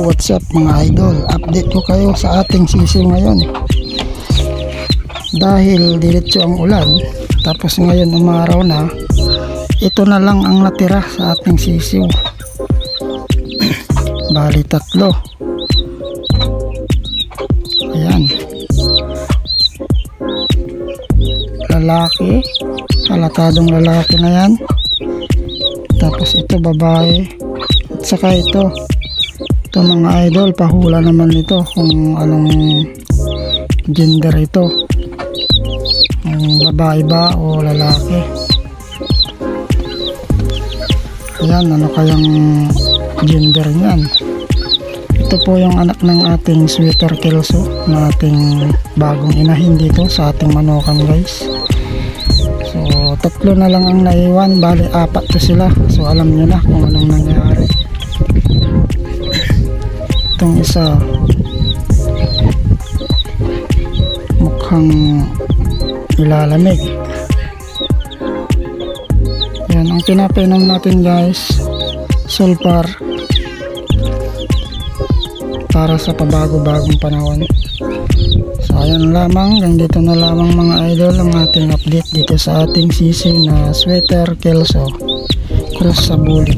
What's up mga idol, update ko kayo sa ating sisiw ngayon. Dahil diretso ang ulan, tapos ngayon umaraw na, ito na lang ang natira sa ating sisiw. Bali 3. Ayan, lalaki, halatadong lalaki na yan. Tapos ito babae, at saka ito mga idol, pahula naman ito kung anong gender ito, babae ba o lalaki. Ayan, ano kayang gender niyan. Ito po yung anak ng ating sweater kelso na ating bagong inahin dito sa ating manukan guys. So 3 na lang ang naiwan, bali 4 to sila. So alam nyo na kung anong nangyari. Itong isa mukhang nilalamig. Yan ang pinapainom natin guys, sulfur, para sa pabago-bagong panahon. So ayan lamang, dito na lamang mga idol ang ating update dito sa ating sisiw na sweater kelso cross sa bulik.